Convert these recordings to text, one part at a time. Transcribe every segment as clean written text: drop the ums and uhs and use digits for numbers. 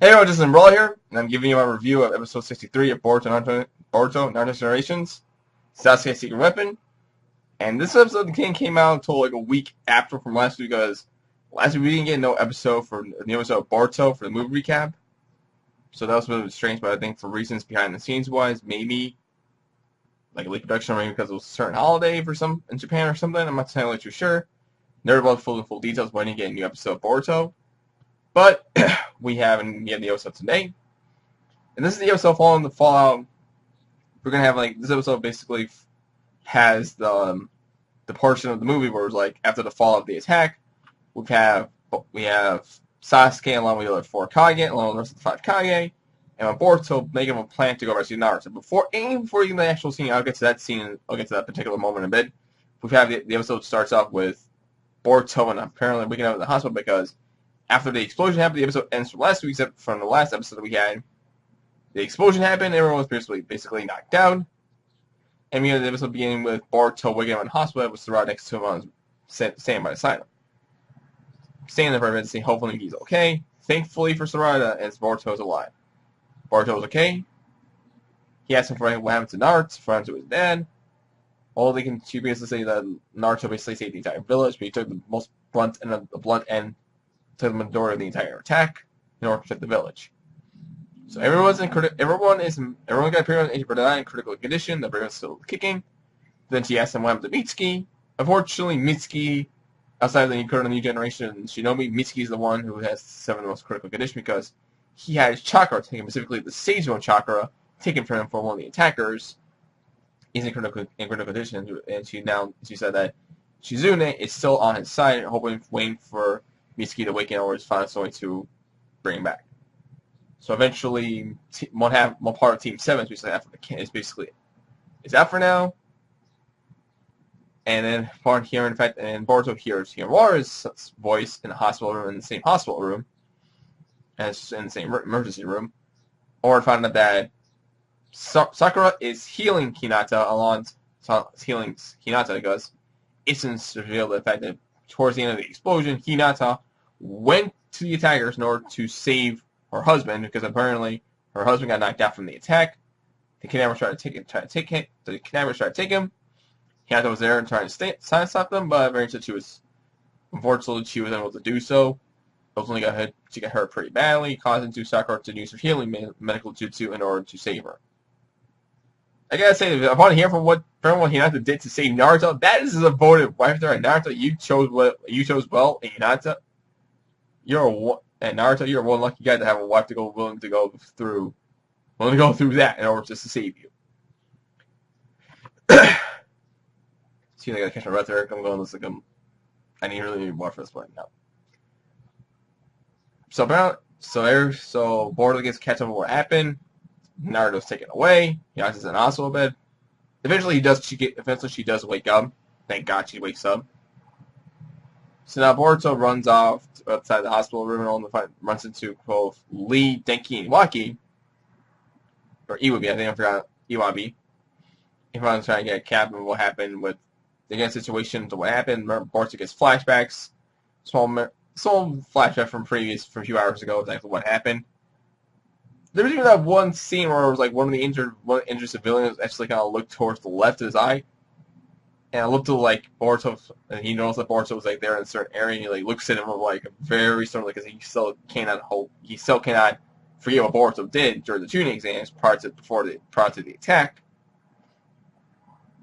Hey everyone, this is Umbrella here, and I'm giving you my review of episode 63 of Boruto Naruto Generations, Sasuke's Secret Weapon. And this episode came out until like a week after from last week because last week we didn't get no episode for the episode of Boruto for the movie recap. So that was a bit strange, but I think for reasons behind the scenes wise, maybe like late production, or maybe because it was a certain holiday for some in Japan or something. I'm not entirely too sure. Never about full details, but I didn't get a new episode of Boruto. But we have the episode today. And this is the episode following the fallout. We're going to have, like, this episode basically has the portion of the movie where it's, like, after the fallout of the attack, we have Sasuke along with the other 4 Kage, along with the rest of the 5 Kage, and Boruto making a plan to go rescue Naruto. Before you get to the actual scene, I'll get to that scene, I'll get to that particular moment in a bit. We have the episode starts off with Boruto and apparently waking up in the hospital because after the explosion happened, the episode ends from the last episode that we had. The explosion happened, everyone was basically knocked down. And we had the episode beginning with Boruto waking up in the hospital with Sarada next to him standing by the side of him. Standing there for a minute, saying hopefully he's okay. Thankfully for Sarada, as Boruto is alive. Boruto is okay. He asked him for what happened to Naruto, for him to his dad. All they can basically say that Naruto basically saved the entire village, but he took the most blunt end to the majority of the entire attack in order to protect the village. So everyone got appeared on in critical condition. The Everyone's still kicking. Then she asked him what happened to Mitsuki. Unfortunately, Mitsuki, outside of the current new generation Shinobi, Mitsuki is the one who has 7 of the most critical condition because he had his chakra taken, specifically the Sage One chakra, taken from him for one of the attackers. He's in critical condition, and she said that Shizune is still on his side, waiting for Mitsuki to wake in or find a way to bring him back. So eventually, one part of Team 7 is out for now. And then part here, in fact, and Boruto hears Hiramura's voice in the hospital room, in the same hospital room, as in the same emergency room. Or found out that Sakura is healing Hinata because it's revealed the fact that towards the end of the explosion, Hinata went to the attackers in order to save her husband because apparently her husband got knocked out from the attack. The kidnappers tried to take him. Hinata was there and trying to stop them, but unfortunately she was unable to do so. She got hurt pretty badly, causing Sakura to use her healing medical jutsu in order to save her. I gotta say, upon hearing from what Hinata did to save Naruto, that is a voted wife there. Naruto, you chose well, and Hinata, Naruto, you're one lucky guy to have a wife willing to go through that in order just to save you. See, I gotta catch my breath there. I'm going like I really need more for this point now. So Boruto gets catch up on what happened. Naruto's taken away. Hinata's in the hospital bed. Eventually she does wake up. Thank God she wakes up. So now Boruto runs off outside the hospital room and runs into both Lee, Denki, and Iwaki. Or Iwabi, I think I forgot Iwabi. Everyone's trying to get a cap of what happened with the situation to what happened. Boruto gets flashbacks. Small flashback from a few hours ago exactly what happened. There was even that one scene where it was like one of the injured civilians actually kind of looked towards the left of his eye. And I looked to like Boruto, and he noticed that Boruto was like there in a certain area, and he like looks at him like very sternly because he still cannot forget what Boruto did during the tuning exams prior to the attack.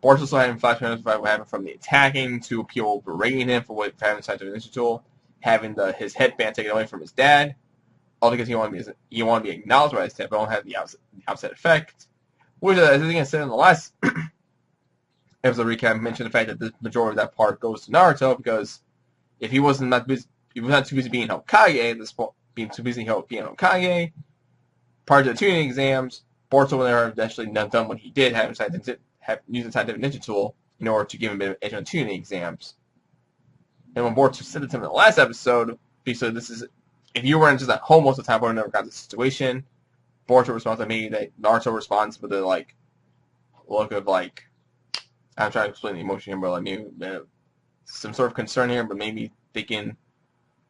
Boruto still having flashbacks about what happened from the attacking to people berating him for having scientific ninja tool, having his headband taken away from his dad, all because he wanted to be acknowledged by his dad, but don't have the opposite effect. Which, as I think I said in the last episode recap, mentioned the fact that the majority of that part goes to Naruto because if he was not too busy being Hokage, being Hokage, prior to the tuning exams, Boruto would never have actually done what he did, used the scientific ninja tool in order to give him a bit of edge on tuning exams. And when Boruto said it to him in the last episode, basically if you were into that home most of the time, Boruto never got the situation. Boruto responds to me that Naruto responds with a look of I'm trying to explain the emotion here, but some sort of concern here, but maybe thinking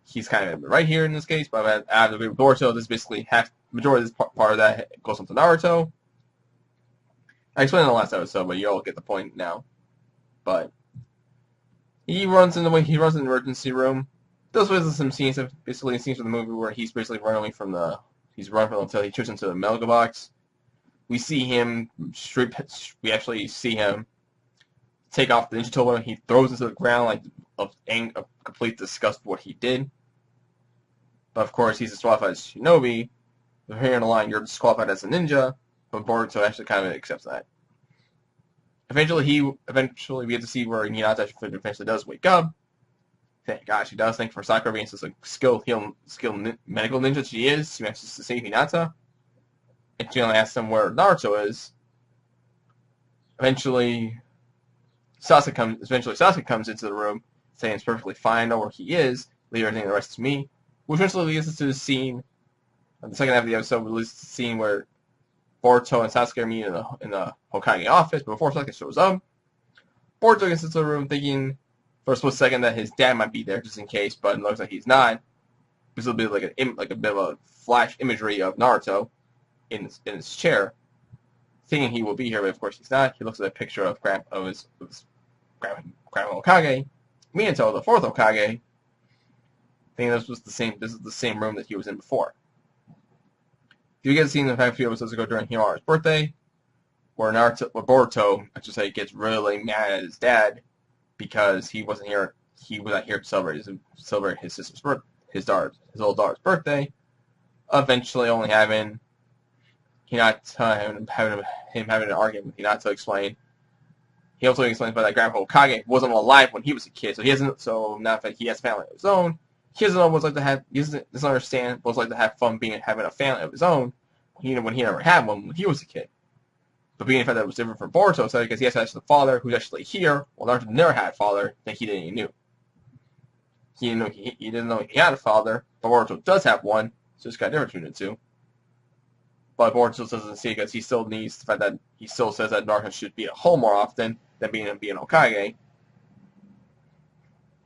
he's kind of right here in this case, but I have to agree with Boruto. This is basically majority of this part of that goes into Naruto. I explained in the last episode, but you all get the point now. But he runs in the emergency room. Those was some scenes of basically scenes from the movie where he's basically running from the until he trips into the medical box. We see him we actually see him take off the ninja totem. He throws into the ground like of complete disgust with what he did. But of course, he's disqualified as shinobi. But here in the line, you're disqualified as a ninja. But Boruto actually kind of accepts that. Eventually, we get to see where Hinata eventually does wake up. Thank gosh, he does. Thank for Sakura being such a skilled medical ninja she is. She manages to save Hinata. And she only asks him where Naruto is. Eventually, Sasuke comes into the room, saying it's perfectly fine, I know where he is, leave everything the rest to me. Which eventually leads us to the scene, the second half of the episode, leads to the scene where Boruto and Sasuke meet in the Hokage office, but before Sasuke shows up, Boruto gets into the room thinking for a split second that his dad might be there just in case, but it looks like he's not. This will be like a bit of a flash imagery of Naruto in his chair, thinking he will be here, but of course he's not. He looks at a picture of his Grandma Hokage, Minato, the fourth Hokage, thinking this is the same room that he was in before. You get to see in the past few episodes ago during Himaru's birthday, where Boruto, I should say, gets really mad at his dad because he wasn't here. He was not here to celebrate his sister's his old daughter's birthday. Eventually, only having Hinata having an argument with Hinata to explain. He also explains that Grandpa Hokage wasn't alive when he was a kid, so he hasn't. So now that he has family of his own, he doesn't know what it's like to have. He doesn't understand what it's like to have fun having a family of his own. When he never had one when he was a kid. But being the fact that it was different from Boruto, so because he has actually a father who's actually here, while Naruto never had a father that he didn't even knew. He didn't know he had a father, but Boruto does have one, so it's kind of different between the two. But Boruto doesn't see it because he still needs the fact that he still says that Naruto should be at home more often than being an Hokage.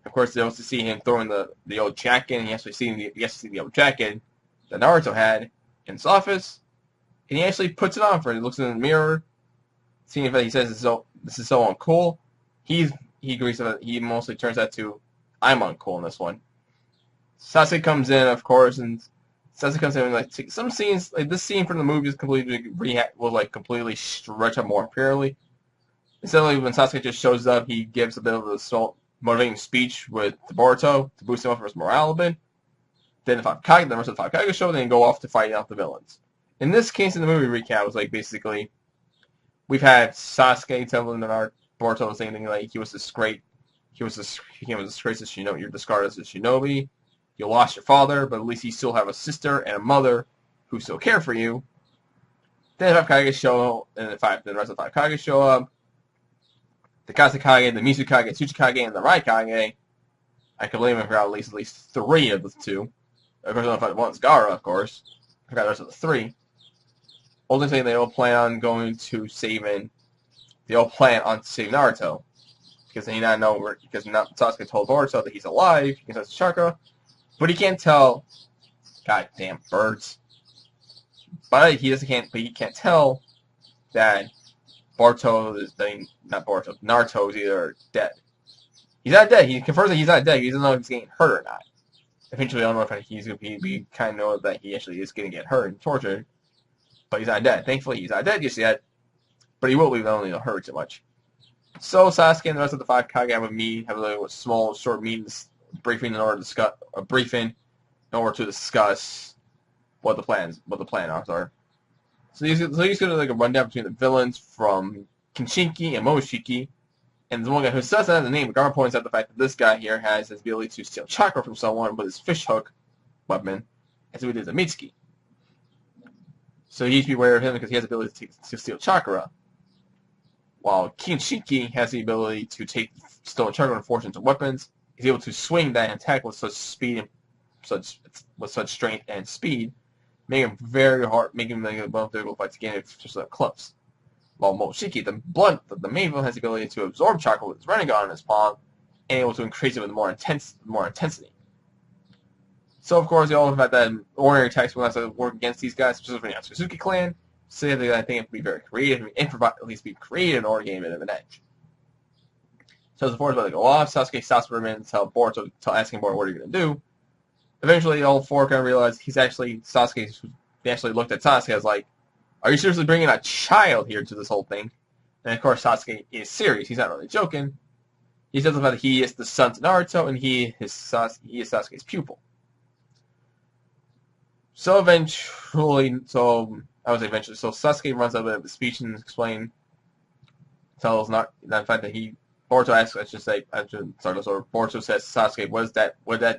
Of course, they also see him throwing the old jacket, and he has to see the old jacket that Naruto had in his office, and he actually puts it on for him. He looks in the mirror, seeing that he says this is so uncool. He agrees that he mostly turns that to I'm uncool in this one. Sasuke comes in, of course, and like some scenes like this scene from the movie is completely stretched up more imperially. Instead of when Sasuke just shows up, he gives a bit of a motivating speech with Boruto to boost him up for his morale a bit. Then the rest of the 5 Kage show, then go off to fight out the villains. In this case, in the movie recap, it was like basically we've had Sasuke telling Boruto saying like he became a disgrace as shinobi. You're discarded as a shinobi. You lost your father, but at least you still have a sister and a mother who still care for you. Then the 5 Kage show, and then the rest of the 5 Kage show up. The Kazekage, the Mizukage, Tsuchikage, and the Raikage. I can believe I forgot at least 3 of the 2. Of course, I don't know if one's Gaara, of course. I forgot the rest of the 3. Only thing they all plan on saving Naruto. Because Sasuke told Boruto that he's alive, he has chakra, but he can't tell. Goddamn birds. But he can't tell that Naruto is either dead. He's not dead. He confirms that he's not dead. He doesn't know if he's getting hurt or not. Eventually, I don't know if he's going to be kind of know that he actually is going to get hurt and tortured. But he's not dead. Thankfully, he's not dead just yet. But he will be only to hurt too much. So Sasuke and the rest of the 5 Kage have a small, short meetings, briefing in order to discuss what the plans are. So he's going to like a rundown between the villains from Kinshinki and Momoshiki. And the one guy who doesn't have the name, Gaara points out the fact that this guy here has his ability to steal chakra from someone with his fishhook weapon, and so he did a Mitsuki. So you need to be aware of him because he has the ability to steal chakra. While Kinshinki has the ability to take stolen chakra and force into weapons, he's able to swing that and attack with such speed and such strength and speed, making him very hard, making him difficult to fight to get just up close. While Momoshiki, the main villain, has the ability to absorb chakra with his Rinnegan in his palm, and able to increase it with more intensity. So, of course, they all have that ordinary text will have to work against these guys, specifically the Sasuke clan. So I think it would be very creative, at least be creative in order to gain a bit of an edge. So, the force about to go off. Sasuke stops for a minute and tell Boruto, asking Boruto, what are you going to do? Eventually, all four kind of realize Sasuke actually looked at Sasuke as like, are you seriously bringing a child here to this whole thing? And of course, Sasuke is serious. He's not really joking. He says that he is the son to Naruto, and he is Sasuke's pupil. So Sasuke runs out of the speech and tells not the fact that Boruto asks, Boruto says, Sasuke, what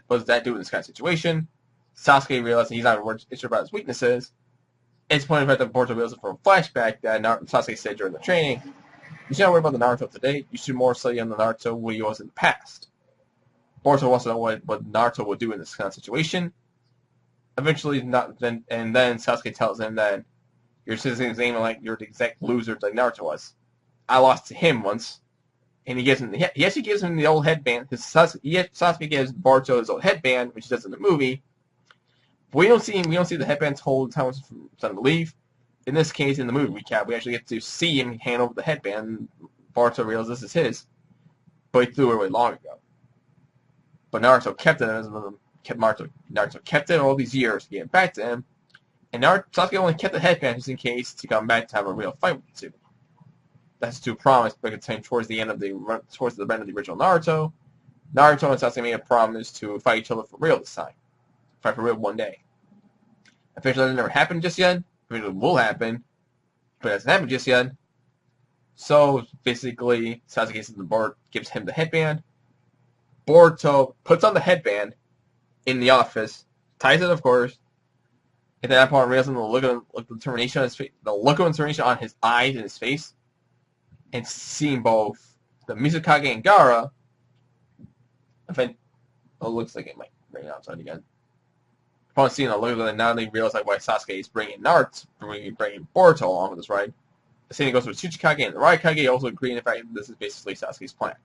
does that do in this kind of situation? Sasuke realizes he's not sure about his weaknesses. It's pointed out that Boruto realizes from a flashback that Sasuke said during the training, you should not worry about the Naruto today, you should more study on the Naruto what he was in the past. Boruto wants to know what Naruto would do in this kind of situation. Eventually, then Sasuke tells him that you're saying like you're the exact loser like Naruto was. I lost to him once. And he actually gives him the old headband. Sasuke gives Boruto his old headband, which he does in the movie. But we don't see the headbands hold time for him to leave. In this case, in the movie recap, we actually get to see him hand over the headband. Boruto realizes this is his, but he threw it away long ago. But Naruto kept it, Naruto kept it all these years to get it back to him. And Sasuke only kept the headband just in case to come back to have a real fight with the two. That's to promise, but towards the end of the original Naruto. Naruto and Sasuke made a promise to fight each other for real this time. Fight for real one day. Officially, that never happened just yet. Eventually will happen, but it hasn't happened just yet. So basically, Sasuke gives him the headband. Boruto puts on the headband in the office, ties it, of course. At that point, realizing the look of determination on his face, the look of determination on his eyes and his face, and seeing both the Mizukage and Gaara. It looks like it might bring it outside again. Upon seeing the look of it, now they realize like why Sasuke is bringing Boruto along with us, right? The same goes with Tsuchikage and the Raikage, also agreeing the fact that this is basically Sasuke's plan.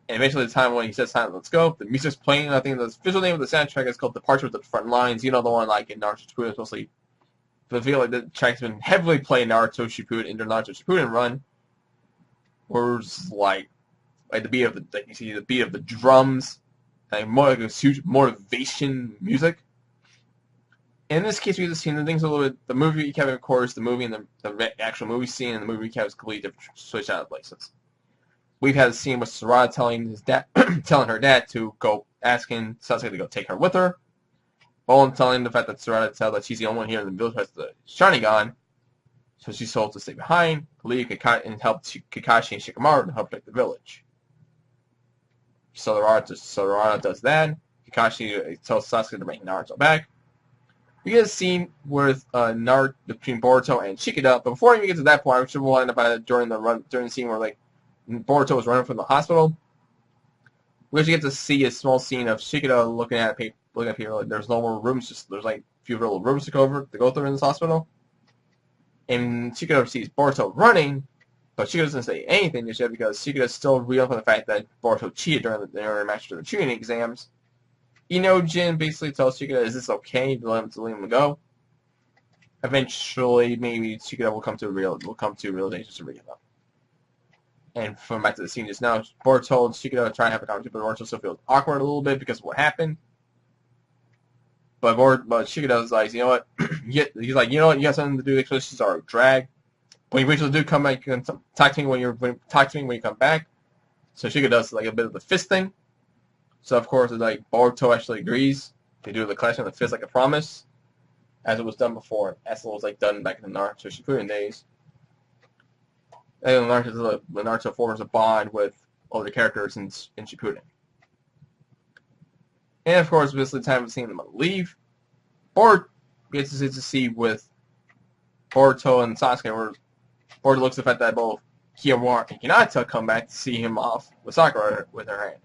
And eventually, the time when he says time, let's go, the music's playing. I think the official name of the soundtrack is called Departure with the Front Lines. You know, the one like in Naruto Shippuden, especially. But I feel like the track's been heavily played in Naruto Shippuden, in the Naruto Shippuden run. Where it's like the beat of you see the beat of the drums, like more like a huge motivation music. In this case, we just seen the things a little bit. The movie recap, of course, the movie and the actual movie scene and the movie recap is completely different, switched out of places. We've had a scene with Sarada telling her dad to go, asking Sasuke to go take her with her. While telling the fact that Sarada tells that she's the only one here in the village who has the Sharingan, so she's told to stay behind, leave and help Kakashi and Shikamaru to help protect the village. So Sarada does that. Kakashi tells Sasuke to bring Naruto back. We get a scene with Naruto between Boruto and Shikida, but before we even get to that point, I'm sure we'll end up during the scene where like Boruto was running from the hospital. We actually get to see a small scene of Shikida looking at people. Like, there's no more rooms. There's like a few little rooms to go through in this hospital. And Shikida sees Boruto running, but Shikida doesn't say anything just yet because Shikida is still real for the fact that Boruto cheated during the Master of the Chunin exams. Jin basically tells Shikida, "Is this okay to let him go?" Eventually, maybe Shikida will come to realization to read them. And from back to the scene just now, Boruto and Shikida are trying to have a conversation, but Boruto still feels awkward a little bit because of what happened. But Shikida is like, you know what? He's like, you know what? You have something to do. Explanations are a drag. But you eventually do come back. You can talk to me when you come back. So Shikida does like a bit of the fist thing. So of course, it's like Boruto actually agrees. They do the clashing of the fist like a promise, as it was done before. As it was like done back in the Naruto Shippuden days. And Naruto forms a bond with all the characters in Shippuden. And of course, this is the time of seeing them leave. Boruto gets to see with Boruto and Sasuke, where Boruto looks at the fact that both Kiyomaru and Hinata come back to see him off with Sakura with her hand.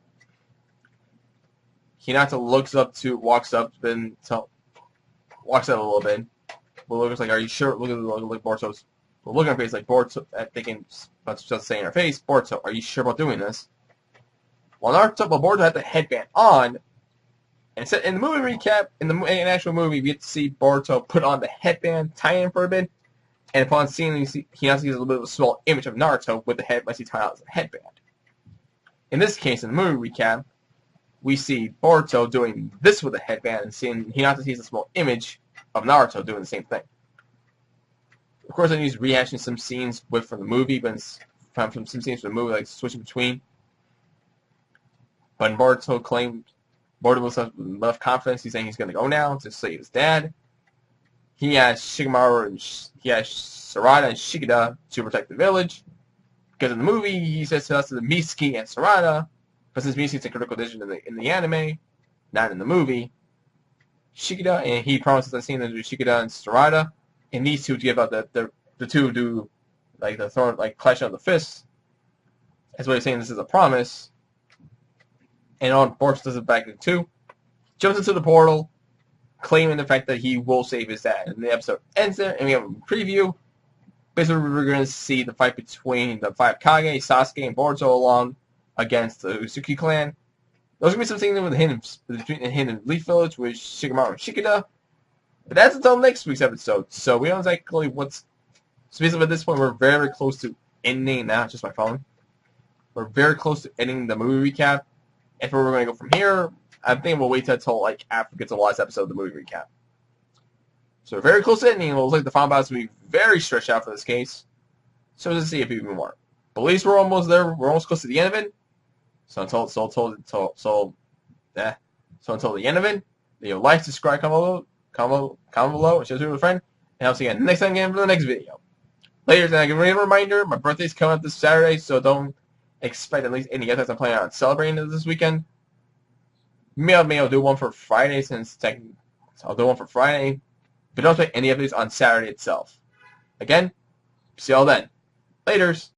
Hinata walks up a little bit. But looks like, are you sure? Look at Boruto's. Look at her face like Boruto, thinking, but just saying in her face, Boruto, are you sure about doing this? Boruto had the headband on, And so in the movie recap, in the actual movie, we get to see Boruto put on the headband, tie in for a bit, and upon seeing he now sees a little bit of a small image of Naruto with the head, as he tied out as a headband. In this case, in the movie recap, we see Boruto doing this with a headband, and seeing Hinata sees a small image of Naruto doing the same thing. Of course, he's rehashing some scenes from the movie, but from some scenes from the movie, like switching between. But Boruto claimed Boruto was with enough confidence. He's saying he's going to go now to save his dad. He has Shikamaru and he has Sarada and Shikida to protect the village. Because in the movie, he says to us the Mitsuki and Sarada, but since Mitsuki's in critical condition in the anime, not in the movie, Shikida, and he promises that scene to do Shikida and Sarada, and these two to give out the two do like the thorn, like clash of the fists. That's what he's saying. This is a promise. And on Boruto does it back in 2, jumps into the portal, claiming the fact that he will save his dad. And the episode ends there, and we have a preview. Basically, we're going to see the fight between the 5 Kage, Sasuke, and Boruto along against the Usuki clan. There's going to be some things with the hidden Leaf Village with Shikamaru and Shikida. But that's until next week's episode. So we don't exactly what's... So basically, at this point, we're very close to ending... Now, just my phone. We're very close to ending the movie recap. If we're going to go from here, I think we'll wait until like after we get to the last episode of the movie recap. So we're very close to ending. It looks like the final battles will be very stretched out for this case. So let's see if even more. But at least we're almost there. We're almost close to the end of it. So until the end of it, like, subscribe, comment below, share it with a friend, and I'll see you next time again for the next video. Later, and I can give a reminder, my birthday's coming up this Saturday, so don't expect at least any guys I'm planning on celebrating this weekend. Maybe I'll do one for Friday I'll do one for Friday, but don't expect any of these on Saturday itself. Again, see y'all then. Laters.